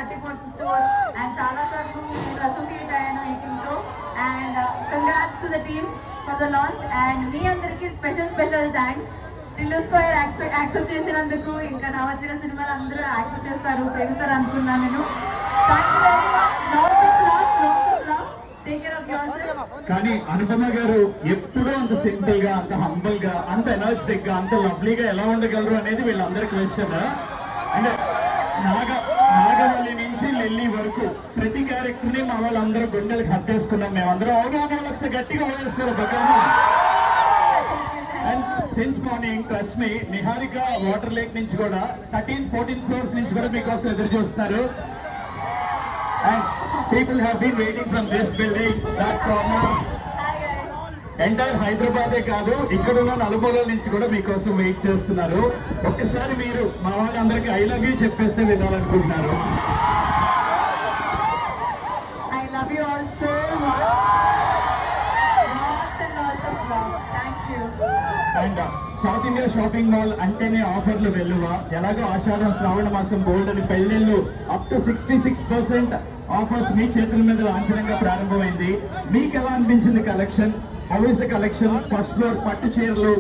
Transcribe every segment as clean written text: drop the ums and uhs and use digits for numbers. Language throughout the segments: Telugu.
34th store and చాలా సార్లు నేను అసోసియేట్ అయ్యాను ఈ టీంతో and congrats to the team for the launch and మీ అందరికీ special thanks. Tillu square accept చేసినందుకు, ఇంకా నా వచ్చిన సినిమాలు అందరూ యాక్సెప్ట్ చేస్తారు, ప్రేమిస్తారు అనుకున్నాను నేను. Thank you very much. Lots of love. Take care of yourself. కానీ అనుపమ గారు ఎప్పుడూ అంత సింపుల్ గా, అంత హంబుల్ గా, అంత ఎనర్జెటిక్ గా, అంత లవ్లీగా ఎలా ఉండగలరు అనేది వీళ్ళందరి క్వశ్చన్. అంటే నాగవల్లి నుంచి లిల్లీ వరకు ప్రతి క్యారెక్టర్ ని మా వాళ్ళందరూ గుండెలకు హత్తేసుకున్నాం. మేమందరం అవగాహన ఒకసారి గట్టిగా వేసుకోవాలి బగ్గాను. And since morning trust me, Niharika water lake నుంచి కూడా 13-14 ఫ్లోర్స్ నుంచి కూడా మీకోసం ఎదురు చూస్తున్నారు. And people have been waiting from this building, that corner. Entire హైదరాబాదే కాదు, ఇక్కడ ఉన్న నలుమూలల నుంచి కూడా మీకోసం వెయిట్ చేస్తున్నారు. ఒక్కసారి మీరు మా వాళ్ళందరికీ ఐ లవ్ యూ చెప్పేస్తే వినాలనుకుంటున్నారు. I love you all so much. Lots and lots of love. Thank you. And south India shopping mall అంటేనే ఆఫర్లు వెల్లువ. ఎలాగో ఆషాఢం శ్రావణ మాసం బోల్డ్ అని పెళ్లిళ్ళు అప్ టు 66% ఆఫర్స్ మీ చేతుల మీద లాంఛనంగా ప్రారంభమైంది. మీకు ఎలా అనిపించింది collection? How is the collection? First floor పట్టు చీరలు.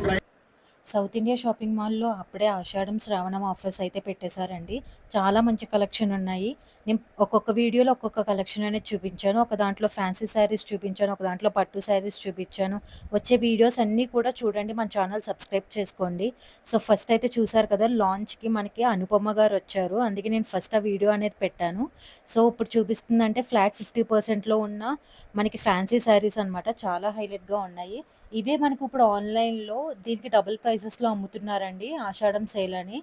సౌత్ ఇండియా షాపింగ్ మాల్లో అప్పుడే ఆషాఢం శ్రావణం ఆఫర్స్ అయితే పెట్టేశారండి. చాలా మంచి కలెక్షన్ ఉన్నాయి. నేను ఒక్కొక్క వీడియోలో ఒక్కొక్క కలెక్షన్ అనేది చూపించాను. ఒక దాంట్లో ఫ్యాన్సీ శారీస్ చూపించాను, ఒక దాంట్లో పట్టు శారీస్ చూపించాను. వచ్చే వీడియోస్ అన్నీ కూడా చూడండి, మన ఛానల్ సబ్స్క్రైబ్ చేసుకోండి. సో ఫస్ట్ అయితే చూసారు కదా, లాంచ్కి మనకి అనుపమ గారు వచ్చారు, అందుకే నేను ఫస్ట్ ఆ వీడియో అనేది పెట్టాను. సో ఇప్పుడు చూపిస్తుందంటే ఫ్లాట్ 50%లో ఉన్న మనకి ఫ్యాన్సీ శారీస్ అనమాట. చాలా హైలైట్గా ఉన్నాయి. ఇవే మనకు ఇప్పుడు ఆన్లైన్లో దీనికి డబుల్ ప్రైసెస్లో అమ్ముతున్నారండి, ఆషాఢం సేల్ అని.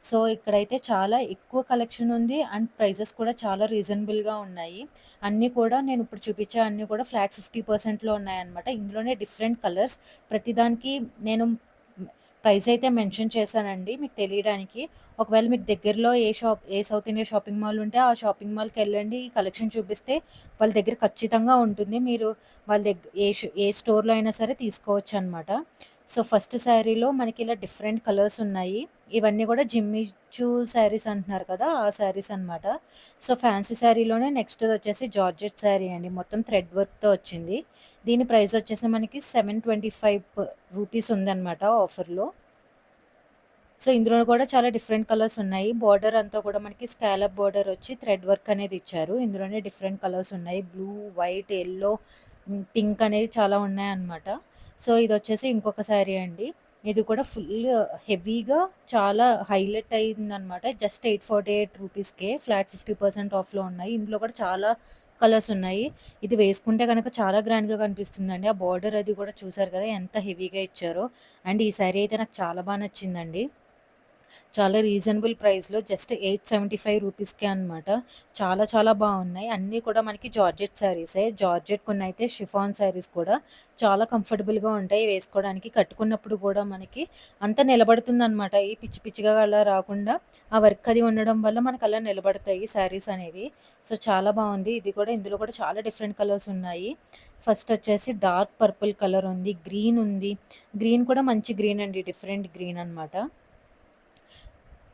సో ఇక్కడైతే చాలా ఎక్కువ కలెక్షన్ ఉంది అండ్ ప్రైజెస్ కూడా చాలా రీజనబుల్గా ఉన్నాయి. అన్నీ కూడా నేను ఇప్పుడు చూపించే అన్నీ కూడా ఫ్లాట్ 50%లో ఉన్నాయన్నమాట. ఇందులోనే డిఫరెంట్ కలర్స్, ప్రతిదానికి నేను ప్రైస్ అయితే మెన్షన్ చేశానండి మీకు తెలియడానికి. ఒకవేళ మీకు దగ్గరలో ఏ సౌత్ ఇండియా షాపింగ్ మాల్ ఉంటే ఆ షాపింగ్ మాల్కి వెళ్ళండి, ఈ కలెక్షన్ చూపిస్తే వాళ్ళ దగ్గర ఖచ్చితంగా ఉంటుంది. మీరు వాళ్ళ దగ్గర ఏ స్టోర్లో అయినా సరే తీసుకోవచ్చు అనమాట. సో ఫస్ట్ శారీలో మనకి ఇలా డిఫరెంట్ కలర్స్ ఉన్నాయి. ఇవన్నీ కూడా జిమ్మిచూ శారీస్ అంటున్నారు కదా, ఆ శారీస్ అనమాట. సో ఫ్యాన్సీ శారీలోనే నెక్స్ట్ వచ్చేసి జార్జెట్ శారీ అండి, మొత్తం థ్రెడ్ వర్క్తో వచ్చింది. దీని ప్రైస్ వచ్చేసి మనకి 725 రూపీస్ ఉందన్నమాట ఆఫర్లో. సో ఇందులో కూడా చాలా డిఫరెంట్ కలర్స్ ఉన్నాయి. బార్డర్ అంతా కూడా మనకి స్కాలప్ బార్డర్ వచ్చి థ్రెడ్ వర్క్ అనేది ఇచ్చారు. ఇందులోనే డిఫరెంట్ కలర్స్ ఉన్నాయి, బ్లూ, వైట్, ఎల్లో, పింక్ అనేది చాలా ఉన్నాయన్నమాట. సో ఇది వచ్చేసి ఇంకొక శారీ అండి. ఇది కూడా ఫుల్ హెవీగా చాలా హైలైట్ అయిందనమాట. జస్ట్ 848 రూపీస్కే ఫ్లాట్ 50% ఆఫ్లో ఉన్నాయి. ఇందులో కూడా చాలా కలర్స్ ఉన్నాయి. ఇది వేసుకుంటే కనుక చాలా గ్రాండ్గా కనిపిస్తుందండి. ఆ బార్డర్ అది కూడా చూసారు కదా ఎంత హెవీగా ఇచ్చారో. అండ్ ఈ శారీ అయితే నాకు చాలా బాగా నచ్చిందండి. చాలా రీజనబుల్ ప్రైస్లో జస్ట్ 875 రూపీస్కే అనమాట. చాలా చాలా బాగున్నాయి. అన్నీ కూడా మనకి జార్జెట్ శారీసే. జార్జెట్ కొన్ని అయితే షిఫాన్ శారీస్ కూడా చాలా కంఫర్టబుల్గా ఉంటాయి వేసుకోవడానికి. కట్టుకున్నప్పుడు కూడా మనకి అంత నిలబడుతుంది అనమాట. ఈ పిచ్చి పిచ్చిగా అలా రాకుండా ఆ వర్క్ అది ఉండడం వల్ల మనకు అలా నిలబడతాయి శారీస్ అనేవి. సో చాలా బాగుంది. ఇది కూడా ఇందులో కూడా చాలా డిఫరెంట్ కలర్స్ ఉన్నాయి. ఫస్ట్ వచ్చేసి డార్క్ పర్పుల్ కలర్ ఉంది, గ్రీన్ ఉంది. గ్రీన్ కూడా మంచి గ్రీన్ అండి, డిఫరెంట్ గ్రీన్ అనమాట.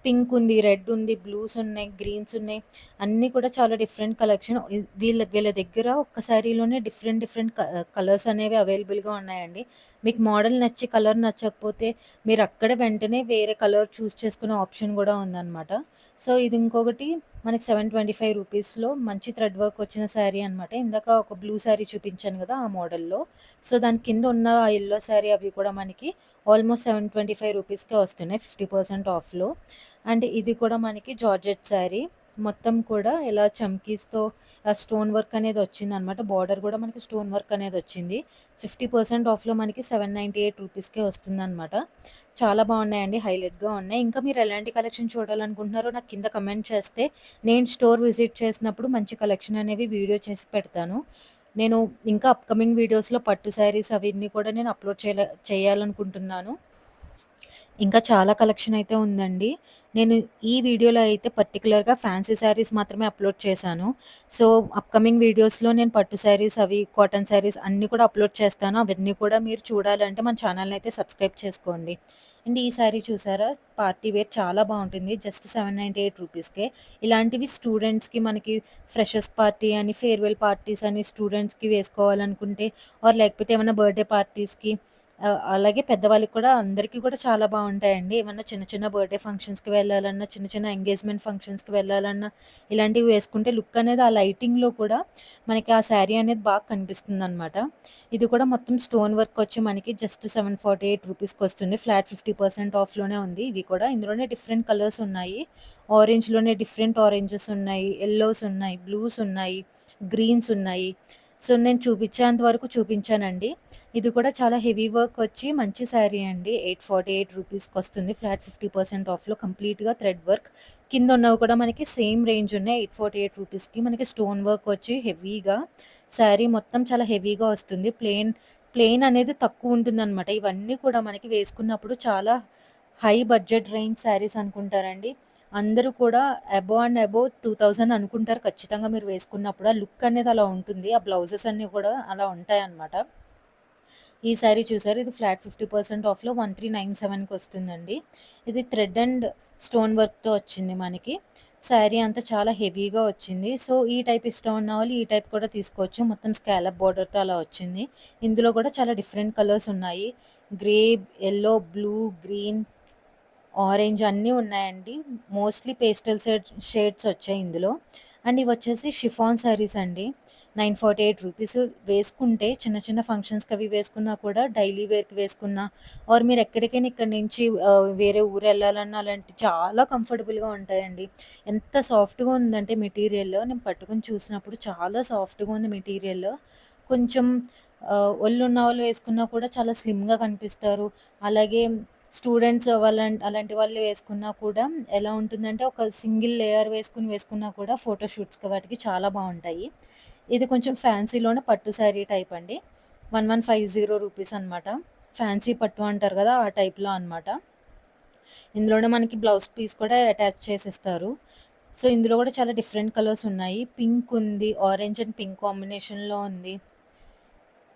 పింక్ ఉంది, రెడ్ ఉంది, బ్లూస్ ఉన్నాయి, గ్రీన్స్ ఉన్నాయి. అన్నీ కూడా చాలా డిఫరెంట్ కలెక్షన్. వీళ్ళ దగ్గర ఒక్క శారీలోనే డిఫరెంట్ కలర్స్ అనేవి అవైలబుల్గా ఉన్నాయండి. మీకు మోడల్ నచ్చి కలర్ నచ్చకపోతే మీరు అక్కడ వెంటనే వేరే కలర్ చూస్ చేసుకునే ఆప్షన్ కూడా ఉందన్నమాట. సో ఇది ఇంకొకటి మనకి 725 రూపీస్లో మంచి థ్రెడ్ వర్క్ వచ్చిన శారీ అనమాట. ఇందాక ఒక బ్లూ శారీ చూపించాను కదా ఆ మోడల్లో. సో దాని కింద ఉన్న ఆ ఎల్లో శారీ అవి కూడా మనకి ఆల్మోస్ట్ 725 రూపీస్కే వస్తున్నాయి 50% ఆఫ్లో. అండ్ ఇది కూడా మనకి జార్జెట్ శారీ, మొత్తం కూడా ఇలా చమ్కీస్తో స్టోన్ వర్క్ అనేది వచ్చింది అనమాట. బార్డర్ కూడా మనకి స్టోన్ వర్క్ అనేది వచ్చింది. 50% ఆఫ్లో మనకి 798 రూపీస్కే వస్తుంది అనమాట. చాలా బాగున్నాయండి, హైలైట్గా ఉన్నాయి. ఇంకా మీరు ఎలాంటి కలెక్షన్ చూడాలనుకుంటున్నారో నాకు కింద కమెంట్ చేస్తే నేను స్టోర్ విజిట్ చేసినప్పుడు మంచి కలెక్షన్ అనేవి వీడియో చేసి పెడతాను. నేను ఇంకా అప్కమింగ్ వీడియోస్లో పట్టు శారీస్ అవన్నీ కూడా నేను అప్లోడ్ చేయాలనుకుంటున్నాను. ఇంకా చాలా కలెక్షన్ అయితే ఉందండి. నేను ఈ వీడియోలో అయితే పర్టికులర్గా ఫ్యాన్సీ శారీస్ మాత్రమే అప్లోడ్ చేశాను. సో అప్కమింగ్ వీడియోస్లో నేను పట్టు శారీస్ అవి కాటన్ శారీస్ అన్నీ కూడా అప్లోడ్ చేస్తాను. అవన్నీ కూడా మీరు చూడాలంటే మన ఛానల్ని అయితే సబ్స్క్రైబ్ చేసుకోండి. అండ్ ఈ శారీ చూసారా? పార్టీ వేర్ చాలా బావుంటుంది. జస్ట్ 798 రూపీస్‌కే. ఇలాంటివి స్టూడెంట్స్‌కి మనకి ఫ్రెషర్స్ పార్టీ అని, ఫేర్‌వెల్ పార్టీస్ అని స్టూడెంట్స్‌కి వేసుకోవాలనుకుంటే లేకపోతే ఏమన్నా బర్త్‌డే పార్టీస్‌కి అలాగే పెద్దవాళ్ళకి కూడా అందరికీ కూడా చాలా బావుంటాయండి. ఏమన్నా చిన్న చిన్న బర్త్‌డే ఫంక్షన్స్‌కి వెళ్ళాలన్నా, చిన్న చిన్న ఎంగేజ్‌మెంట్ ఫంక్షన్స్‌కి వెళ్ళాలన్నా ఇలాంటివి వేసుకుంటే లుక్ అనేది ఆ లైటింగ్‌లో కూడా మనకి ఆ శారీ అనేది బాగా కనిపిస్తుందనమాట. ఇది కూడా మొత్తం స్టోన్ వర్క్ వచ్చి మనకి జస్ట్ 748 రూపీస్‌కి వస్తుంది. ఫ్లాట్ 50% ఆఫ్‌లోనే ఉంది ఇవి కూడా. ఇందులోనే డిఫరెంట్ కలర్స్ ఉన్నాయి. ఆరెంజ్‌లోనే డిఫరెంట్ ఆరెంజెస్ ఉన్నాయి. యెల్లోస్ ఉన్నాయి. బ్లూస్ ఉన్నాయి. గ్రీన్స్ ఉన్నాయి. సో, నేను చూపించేంత వరకు చూపించానండి. ఇది కూడా చాలా హెవీ వర్క్ వచ్చి మంచి శారీ అండి. 848 రూపీస్‌కొస్తుంది. ఫ్లాట్ 50% ఆఫ్‌లో కంప్లీట్‌గా థ్రెడ్ వర్క్. కింద ఉన్నవి కూడా మనకి సేమ్ రేంజ్ ఉన్నాయి. 848 రూపీస్‌కి మనకి స్టోన్ వర్క్ వచ్చి హెవీగా శారీ మొత్తం చాలా హెవీగా వస్తుంది. ప్లెయిన్ అనేది తక్కువ ఉంటుందనమాట. ఇవన్నీ కూడా మనకి వేసుకున్నప్పుడు చాలా హై బడ్జెట్ రేంజ్ శారీస్ అనుకుంటారండి. అందరూ కూడా అబోవ్ అండ్ అబోవ్ 2000 అనుకుంటారు ఖచ్చితంగా మీరు వేసుకున్నప్పుడు. ఆ లుక్ అనేది అలా ఉంటుంది. ఆ బ్లౌజెస్ అన్నీ కూడా అలా ఉంటాయన్నమాట. ఈ శారీ చూసారు. ఇది ఫ్లాట్ 50% ఆఫ్‌లో 1397కి వస్తుందండి. ఇది థ్రెడ్ అండ్ స్టోన్ వర్క్‌తో వచ్చింది మనకి. శారీ అంతా చాలా హెవీగా వచ్చింది. సో, ఈ టైప్ ఇష్టం ఉన్న వాళ్ళు ఈ టైప్ కూడా తీసుకోవచ్చు. మొత్తం స్కాలప్ బోర్డర్‌తో అలా వచ్చింది. ఇందులో కూడా చాలా డిఫరెంట్ కలర్స్ ఉన్నాయి. Grey, yellow, blue, green, orange అన్నీ ఉన్నాయండి. మోస్ట్‌లీ పేస్టల్ షేడ్స్ వచ్చాయి ఇందులో. అండ్ ఇవొచ్చేసి షిఫాన్ శారీస్ అండి. 948 రూపీస్ వేసుకుంటే చిన్న చిన్న ఫంక్షన్స్‌కి అవి వేసుకున్నా కూడా డైలీ వేర్‌కి వేసుకున్నా మీరు ఎక్కడికైనా ఇక్కడి నుంచి వేరే ఊరెళ్ళాలన్నా అలాంటి చాలా కంఫర్టబుల్‌గా ఉంటాయండి. ఎంత సాఫ్ట్‌గా ఉందంటే మెటీరియల్ నేను పట్టుకొని చూసినప్పుడు చాలా సాఫ్ట్‌గా ఉంది మెటీరియల్. కొంచెం ఒళ్ళున్న వాళ్ళు వేసుకున్నా కూడా చాలా స్లిమ్‌గా కనిపిస్తారు. అలాగే స్టూడెంట్స్ అలాంటి వాళ్ళు వేసుకున్నా కూడా ఎలా ఉంటుందంటే ఒక సింగిల్ లేయర్ వేసుకున్నా కూడా ఫోటో షూట్స్‌కి వాటికి చాలా బావుంటాయి. ఇది కొంచెం ఫ్యాన్సీలోనే పట్టు శారీ టైప్ అండి. 1150 రూపీస్ అనమాట. ఫ్యాన్సీ పట్టు అంటారు కదా! ఆ టైప్‌లో అనమాట. ఇందులోనే మనకి బ్లౌజ్ పీస్ కూడా అటాచ్ చేసిస్తారు. సో, ఇందులో కూడా చాలా డిఫరెంట్ కలర్స్ ఉన్నాయి. పింక్ ఉంది. ఆరెంజ్ అండ్ పింక్ కాంబినేషన్‌లో ఉంది.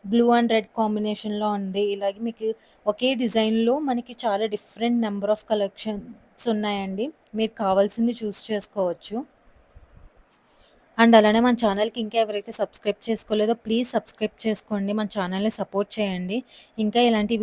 బ్లూ అండ్ రెడ్ కాంబినేషన్‌లో ఉంది. ఇలాగే మీకు ఒకే డిజైన్‌లో మనకి చాలా డిఫరెంట్ నంబర్ ఆఫ్ కలెక్షన్స్ ఉన్నాయండి. మీకు కావాల్సింది చూస్ చేసుకోవచ్చు. అండ్ అలానే మన ఛానల్‌కి ఇంకా ఎవరైతే సబ్స్క్రైబ్ చేసుకోలేదో ప్లీజ్ సబ్స్క్రైబ్ చేసుకోండి. మన ఛానల్‌ని సపోర్ట్ చేయండి. ఇంకా ఇలాంటి